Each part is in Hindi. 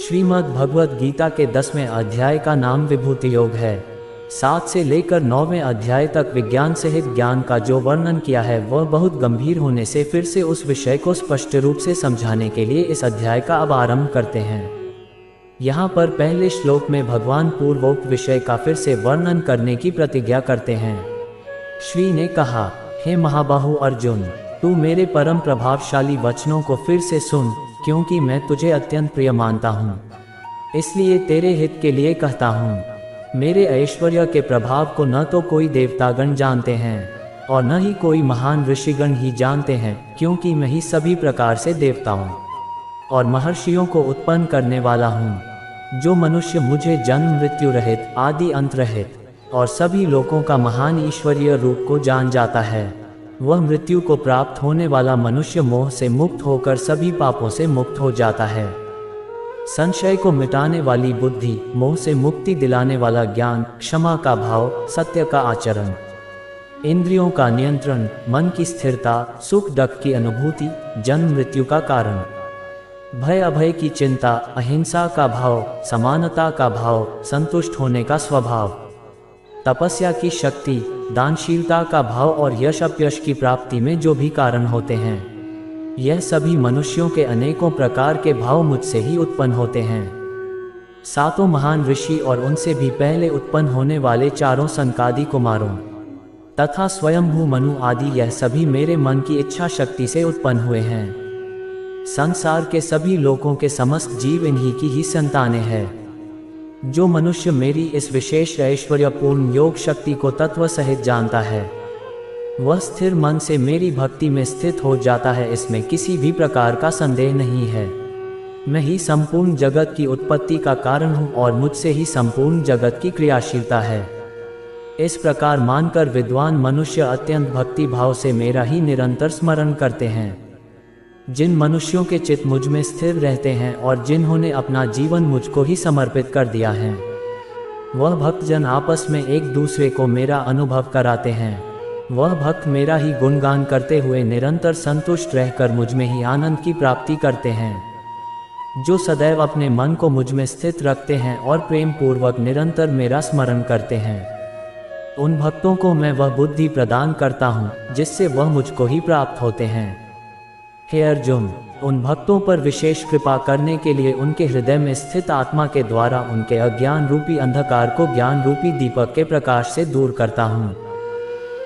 श्रीमद् भगवत गीता के 10वें अध्याय का नाम विभूति योग है। 7 से लेकर 9वें अध्याय तक विज्ञान सहित ज्ञान का जो वर्णन किया है वह बहुत गंभीर होने से फिर से उस विषय को स्पष्ट रूप से समझाने के लिए इस अध्याय का अब आरंभ करते हैं। यहाँ पर पहले श्लोक में भगवान पूर्वोक्त विषय का फिर से वर्णन करने की प्रतिज्ञा करते हैं। श्री ने कहा, हे महाबाहु अर्जुन, तू मेरे परम प्रभावशाली वचनों को फिर से सुन, क्योंकि मैं तुझे अत्यंत प्रिय मानता हूँ। इसलिए तेरे हित के लिए कहता हूँ। मेरे ऐश्वर्य के प्रभाव को न तो कोई देवतागण जानते हैं और न ही कोई महान ऋषिगण ही जानते हैं, क्योंकि मैं ही सभी प्रकार से देवताओं और महर्षियों को उत्पन्न करने वाला हूँ। जो मनुष्य मुझे जन्म मृत्यु रहित, आदि अंत रहित और सभी लोगों का महान ईश्वरीय रूप को जान जाता है, वह मृत्यु को प्राप्त होने वाला मनुष्य मोह से मुक्त होकर सभी पापों से मुक्त हो जाता है। संशय को मिटाने वाली बुद्धि, मोह से मुक्ति दिलाने वाला ज्ञान, क्षमा का भाव, सत्य का आचरण, इंद्रियों का नियंत्रण, मन की स्थिरता, सुख दुख की अनुभूति, जन्म मृत्यु का कारण, भय अभय की चिंता, अहिंसा का भाव, समानता का भाव, संतुष्ट होने का स्वभाव, तपस्या की शक्ति, दानशीलता का भाव और यश अपयश की प्राप्ति में जो भी कारण होते हैं, यह सभी मनुष्यों के अनेकों प्रकार के भाव मुझसे ही उत्पन्न होते हैं। 7 महान ऋषि और उनसे भी पहले उत्पन्न होने वाले 4 सनकादि कुमारों तथा स्वयंभू मनु आदि, यह सभी मेरे मन की इच्छा शक्ति से उत्पन्न हुए हैं। संसार के सभी लोगों के समस्त जीव इन्हीं की ही संतानें हैं। जो मनुष्य मेरी इस विशेष ऐश्वर्यपूर्ण योग शक्ति को तत्व सहित जानता है, वह स्थिर मन से मेरी भक्ति में स्थित हो जाता है। इसमें किसी भी प्रकार का संदेह नहीं है। मैं ही संपूर्ण जगत की उत्पत्ति का कारण हूँ और मुझसे ही संपूर्ण जगत की क्रियाशीलता है। इस प्रकार मानकर विद्वान मनुष्य अत्यंत भक्ति भाव से मेरा ही निरंतर स्मरण करते हैं। जिन मनुष्यों के चित्त मुझ में स्थिर रहते हैं और जिन्होंने अपना जीवन मुझको ही समर्पित कर दिया है, वह भक्तजन आपस में एक दूसरे को मेरा अनुभव कराते हैं। वह भक्त मेरा ही गुणगान करते हुए निरंतर संतुष्ट रहकर मुझ में ही आनंद की प्राप्ति करते हैं। जो सदैव अपने मन को मुझ में स्थित रखते हैं और प्रेम पूर्वक निरंतर मेरा स्मरण करते हैं, उन भक्तों को मैं वह बुद्धि प्रदान करता हूँ जिससे वह मुझको ही प्राप्त होते हैं। हे अर्जुन, उन भक्तों पर विशेष कृपा करने के लिए उनके हृदय में स्थित आत्मा के द्वारा उनके अज्ञान रूपी अंधकार को ज्ञान रूपी दीपक के प्रकाश से दूर करता हूँ।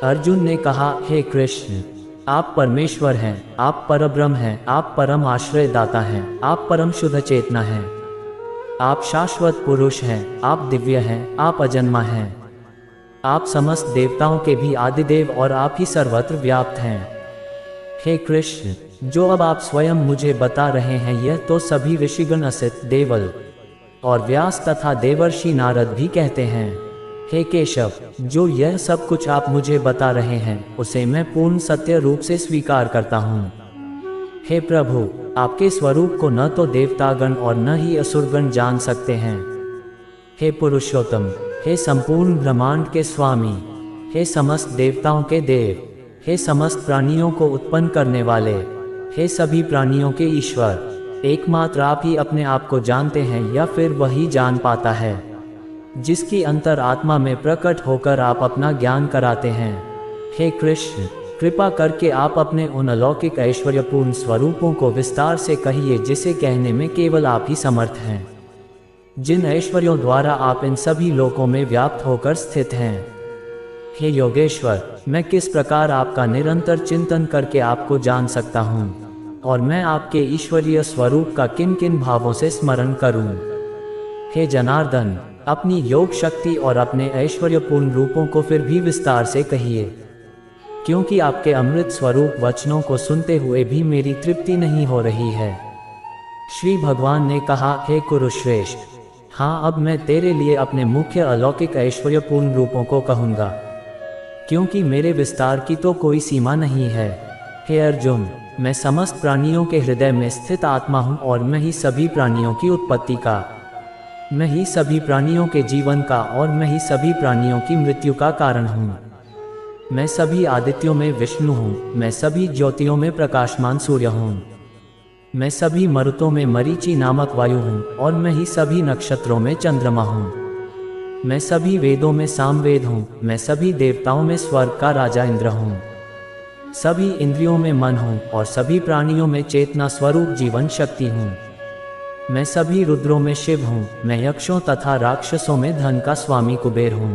अर्जुन ने कहा, हे कृष्ण, आप परमेश्वर हैं, आप परब्रह्म हैं, आप परम आश्रय दाता हैं, आप परम शुद्ध चेतना हैं, आप शाश्वत पुरुष हैं, आप दिव्य हैं, आप अजन्मा हैं, आप समस्त देवताओं के भी आदिदेव और आप ही सर्वत्र व्याप्त हैं। हे कृष्ण, जो अब आप स्वयं मुझे बता रहे हैं, यह तो सभी ऋषिगण, असित, देवल और व्यास तथा देवर्षि नारद भी कहते हैं। हे केशव, जो यह सब कुछ आप मुझे बता रहे हैं, उसे मैं पूर्ण सत्य रूप से स्वीकार करता हूँ। हे प्रभु, आपके स्वरूप को न तो देवतागण और न ही असुरगण जान सकते हैं। हे पुरुषोत्तम, हे संपूर्ण ब्रह्मांड के स्वामी, हे समस्त देवताओं के देव, हे समस्त प्राणियों को उत्पन्न करने वाले, हे सभी प्राणियों के ईश्वर, एकमात्र आप ही अपने आप को जानते हैं या फिर वही जान पाता है, जिसकी अंतर आत्मा में प्रकट होकर आप अपना ज्ञान कराते हैं। हे कृष्ण, कृपा करके आप अपने उन अलौकिक ऐश्वर्यपूर्ण स्वरूपों को विस्तार से कहिए, जिसे कहने में केवल आप ही समर्थ हैं, जिन ऐश्वर्यों द्वारा आप इन सभी लोकों में व्याप्त होकर स्थित हैं। हे योगेश्वर, मैं किस प्रकार आपका निरंतर चिंतन करके आपको जान सकता हूँ और मैं आपके ईश्वरीय स्वरूप का किन किन भावों से स्मरण करूं। हे जनार्दन, अपनी योग शक्ति और अपने ऐश्वर्यपूर्ण रूपों को फिर भी विस्तार से कहिए, क्योंकि आपके अमृत स्वरूप वचनों को सुनते हुए भी मेरी तृप्ति नहीं हो रही है। श्री भगवान ने कहा, हे कुरुश्रेष्ठ, हाँ, अब मैं तेरे लिए अपने मुख्य अलौकिक ऐश्वर्यपूर्ण रूपों को कहूँगा, क्योंकि मेरे विस्तार की तो कोई सीमा नहीं है। हे अर्जुन, मैं समस्त प्राणियों के हृदय में स्थित आत्मा हूँ और मैं ही सभी प्राणियों की उत्पत्ति का, मैं ही सभी प्राणियों के जीवन का और मैं ही सभी प्राणियों की मृत्यु का कारण हूँ। मैं सभी आदित्यों में विष्णु हूँ, मैं सभी ज्योतियों में प्रकाशमान सूर्य हूँ। मैं सभी मरुतों में मरीचि नामक वायु हूँ और मैं ही सभी नक्षत्रों में चंद्रमा हूँ। मैं सभी वेदों में सामवेद हूँ, मैं सभी देवताओं में स्वर्ग का राजा इंद्र हूँ। सभी इंद्रियों में मन हूँ और सभी प्राणियों में चेतना स्वरूप जीवन शक्ति हूँ। मैं सभी रुद्रों में शिव हूँ, मैं यक्षों तथा राक्षसों में धन का स्वामी कुबेर हूँ।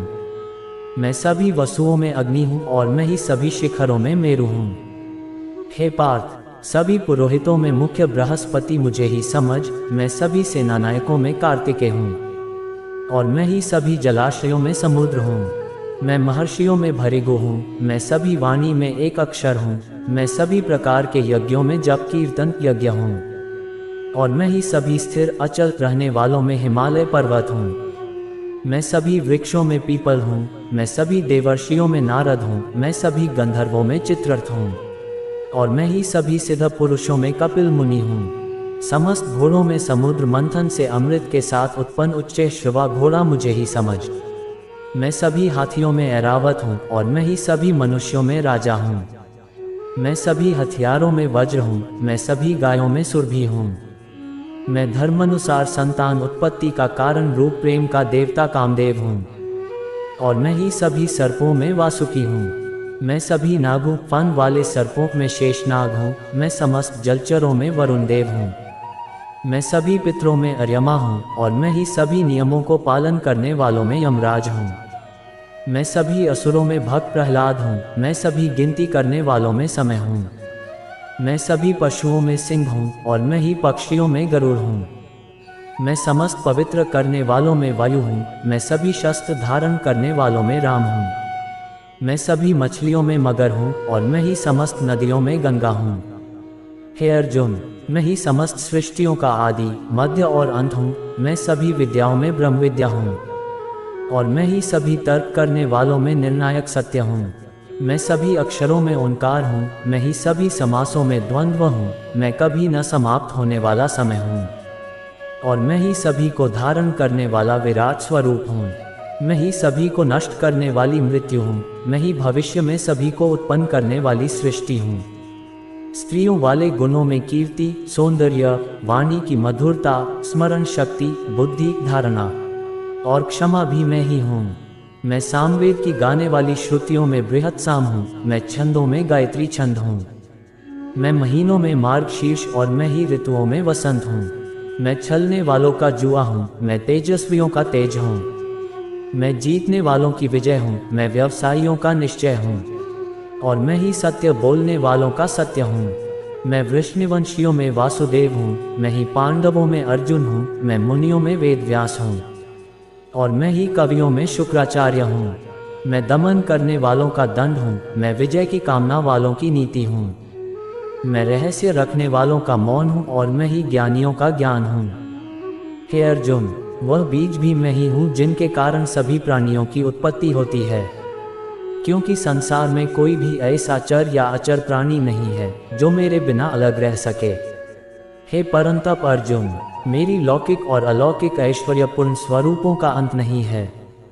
मैं सभी वसुओं में अग्नि हूँ और मैं ही सभी शिखरों में मेरु हूँ। हे पार्थ, सभी पुरोहितों में मुख्य बृहस्पति मुझे ही समझ, मैं सभी सेनानायकों में कार्तिकेय हूँ और मैं ही सभी जलाशयों में समुद्र हूँ। मैं महर्षियों में भृगु हूँ, मैं सभी वाणी में एक अक्षर हूँ, मैं सभी प्रकार के यज्ञों में जप कीर्तन यज्ञ हूँ और मैं ही सभी स्थिर अचल रहने वालों में हिमालय पर्वत हूँ। मैं सभी वृक्षों में पीपल हूँ, मैं सभी देवर्षियों में नारद हूँ, मैं सभी गंधर्वों में चित्ररथ हूँ और मैं ही सभी सिद्ध पुरुषों में कपिल मुनि हूँ। समस्त घोड़ों में समुद्र मंथन से अमृत के साथ उत्पन्न उच्च श्रवा घोड़ा मुझे ही समझ। मैं सभी हाथियों में ऐरावत हूँ और मैं ही सभी मनुष्यों में राजा हूँ। मैं सभी हथियारों में वज्र हूँ, मैं सभी गायों में सुरभि हूँ। मैं धर्मानुसार संतान उत्पत्ति का कारण रूप प्रेम का देवता कामदेव हूँ और मैं ही सभी सर्पों में वासुकी हूँ। मैं सभी नागों फन वाले सर्पों में शेषनाग हूँ, मैं समस्त जलचरों में वरुण देव हूँ। मैं सभी पितरों में अर्यमा हूँ और मैं ही सभी नियमों को पालन करने वालों में यमराज हूँ। मैं सभी असुरों में भक्त प्रहलाद हूँ, मैं सभी गिनती करने वालों में समय हूँ। मैं सभी पशुओं में सिंह हूँ और मैं ही पक्षियों में गरुड़ हूँ। मैं समस्त पवित्र करने वालों में वायु हूँ, मैं सभी शस्त्र धारण करने वालों में राम हूँ। मैं सभी मछलियों में मगर हूँ और मैं ही समस्त नदियों में गंगा हूँ। हे अर्जुन, मैं ही समस्त सृष्टियों का आदि मध्य और अंत हूँ। मैं सभी विद्याओं में ब्रह्म विद्या हूँ और मैं ही सभी तर्क करने वालों में निर्णायक सत्य हूँ। मैं सभी अक्षरों में ओंकार हूँ, मैं ही सभी समासों में द्वंद्व हूँ। मैं कभी न समाप्त होने वाला समय हूँ और मैं ही सभी को धारण करने वाला विराट स्वरूप हूँ। मैं ही सभी को नष्ट करने वाली मृत्यु हूँ, मैं ही भविष्य में सभी को उत्पन्न करने वाली सृष्टि हूँ। स्त्रियों वाले गुणों में कीर्ति, सौंदर्य, वाणी की मधुरता, स्मरण शक्ति, बुद्धि, धारणा और क्षमा भी मैं ही हूँ। मैं सामवेद की गाने वाली श्रुतियों में बृहत साम हूँ, मैं छंदों में गायत्री छंद हूँ। मैं महीनों में मार्गशीर्ष और मैं ही ऋतुओं में वसंत हूँ। मैं छलने वालों का जुआ हूँ, मैं तेजस्वियों का तेज हूँ। मैं जीतने वालों की विजय हूँ, मैं व्यवसायियों का निश्चय हूँ और मैं ही सत्य बोलने वालों का सत्य हूँ। मैं वृष्णिवंशियों में वासुदेव हूँ, मैं ही पांडवों में अर्जुन हूँ। मैं मुनियों में वेद व्यास हूँ और मैं ही कवियों में शुक्राचार्य हूँ। मैं दमन करने वालों का दंड हूँ, मैं विजय की कामना वालों की नीति हूँ। मैं रहस्य रखने वालों का मौन हूँ और मैं ही ज्ञानियों का ज्ञान हूँ। हे अर्जुन, वह बीज भी मैं ही हूँ जिनके कारण सभी प्राणियों की उत्पत्ति होती है, क्योंकि संसार में कोई भी ऐसा चर या अचर प्राणी नहीं है जो मेरे बिना अलग रह सके। हे परंतप अर्जुन, मेरी लौकिक और अलौकिक ऐश्वर्यपूर्ण स्वरूपों का अंत नहीं है।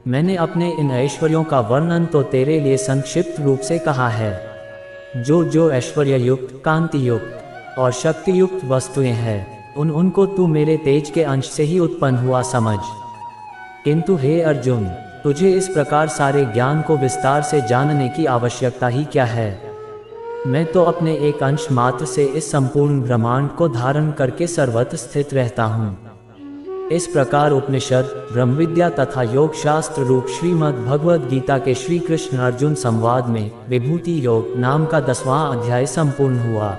मैंने अपने इन ऐश्वर्यों का वर्णन तो तेरे लिए संक्षिप्त रूप से कहा है। जो ऐश्वर्य युक्त, कांति युक्त और शक्ति युक्त वस्तुएं हैं, उनको तू मेरे तेज के अंश से ही उत्पन्न हुआ समझ। किंतु हे अर्जुन, तुझे इस प्रकार सारे ज्ञान को विस्तार से जानने की आवश्यकता ही क्या है? मैं तो अपने एक अंश मात्र से इस संपूर्ण ब्रह्मांड को धारण करके सर्वत्र स्थित रहता हूँ। इस प्रकार उपनिषद, ब्रह्म विद्या तथा योग शास्त्र रूप श्रीमद् भगवद गीता के श्री कृष्ण अर्जुन संवाद में विभूति योग नाम का 10वां अध्याय संपूर्ण हुआ।